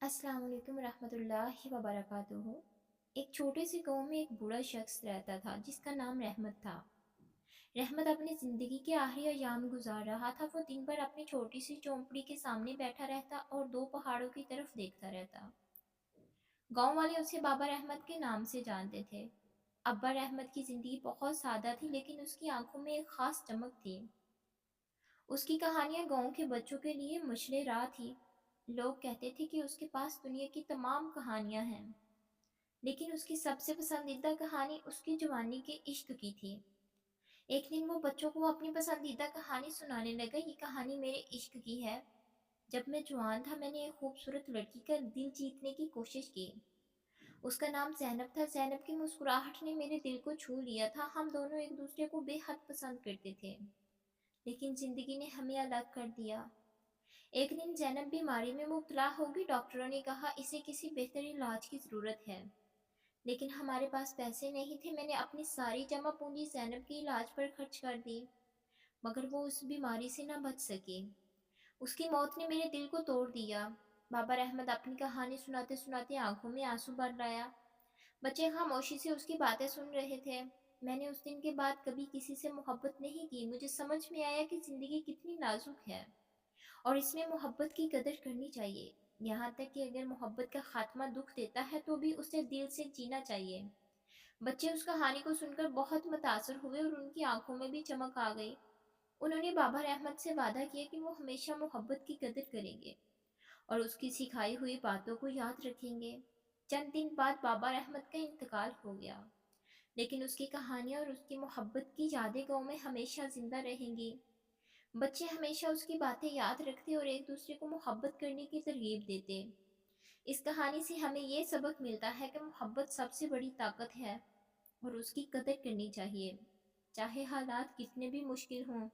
अस्सलाम वालेकुम रहमतुल्लाहि व बरकातुहू। एक छोटे से गांव में एक बूढ़ा शख्स रहता था जिसका नाम रहमत था। रहमत अपनी ज़िंदगी के आखिरी अयाम गुजार रहा था। वो दिन भर अपनी छोटी सी झोंपड़ी के सामने बैठा रहता और दो पहाड़ों की तरफ देखता रहता। गांव वाले उसे बाबा रहमत के नाम से जानते थे। अब्बा रहमत की ज़िंदगी बहुत सादा थी, लेकिन उसकी आंखों में एक खास चमक थी। उसकी कहानियां गांव के बच्चों के लिए मशले राह थी। लोग कहते थे कि उसके पास दुनिया की तमाम कहानियां हैं, लेकिन उसकी सबसे पसंदीदा कहानी उसकी जवानी के इश्क की थी। एक दिन वो बच्चों को अपनी पसंदीदा कहानी सुनाने लगा। ये कहानी मेरे इश्क की है। जब मैं जवान था, मैंने एक खूबसूरत लड़की का दिल जीतने की कोशिश की। उसका नाम ज़ैनब था। ज़ैनब की मुस्कुराहट ने मेरे दिल को छू लिया था। हम दोनों एक दूसरे को बेहद पसंद करते थे, लेकिन ज़िंदगी ने हमें अलग कर दिया। एक दिन ज़ैनब बीमारी में मुब्तला होगी। डॉक्टरों ने कहा इसे किसी बेहतर इलाज की ज़रूरत है, लेकिन हमारे पास पैसे नहीं थे। मैंने अपनी सारी जमा पूंजी ज़ैनब के इलाज पर खर्च कर दी, मगर वो उस बीमारी से ना बच सकी। उसकी मौत ने मेरे दिल को तोड़ दिया। बाबा रहमत अपनी कहानी सुनाते सुनाते आंखों में आंसू भर लाया। बच्चे खामोशी से उसकी बातें सुन रहे थे। मैंने उस दिन के बाद कभी किसी से मोहब्बत नहीं की। मुझे समझ में आया कि ज़िंदगी कितनी नाजुक है और इसमें मोहब्बत की कदर करनी चाहिए। यहाँ तक कि अगर मोहब्बत का खात्मा दुख देता है तो भी उसे दिल से जीना चाहिए। बच्चे उस कहानी को सुनकर बहुत मुतासर हुए और उनकी आंखों में भी चमक आ गई। उन्होंने बाबा रहमत से वादा किया कि वो हमेशा मोहब्बत की कदर करेंगे और उसकी सिखाई हुई बातों को याद रखेंगे। चंद दिन बाद बाबा रहमत का इंतकाल हो गया, लेकिन उसकी कहानियां और उसकी मोहब्बत की यादें गाँव में हमेशा जिंदा रहेंगी। बच्चे हमेशा उसकी बातें याद रखते और एक दूसरे को मोहब्बत करने की तरगीब देते। इस कहानी से हमें ये सबक मिलता है कि मोहब्बत सबसे बड़ी ताकत है और उसकी कदर करनी चाहिए, चाहे हालात कितने भी मुश्किल हों।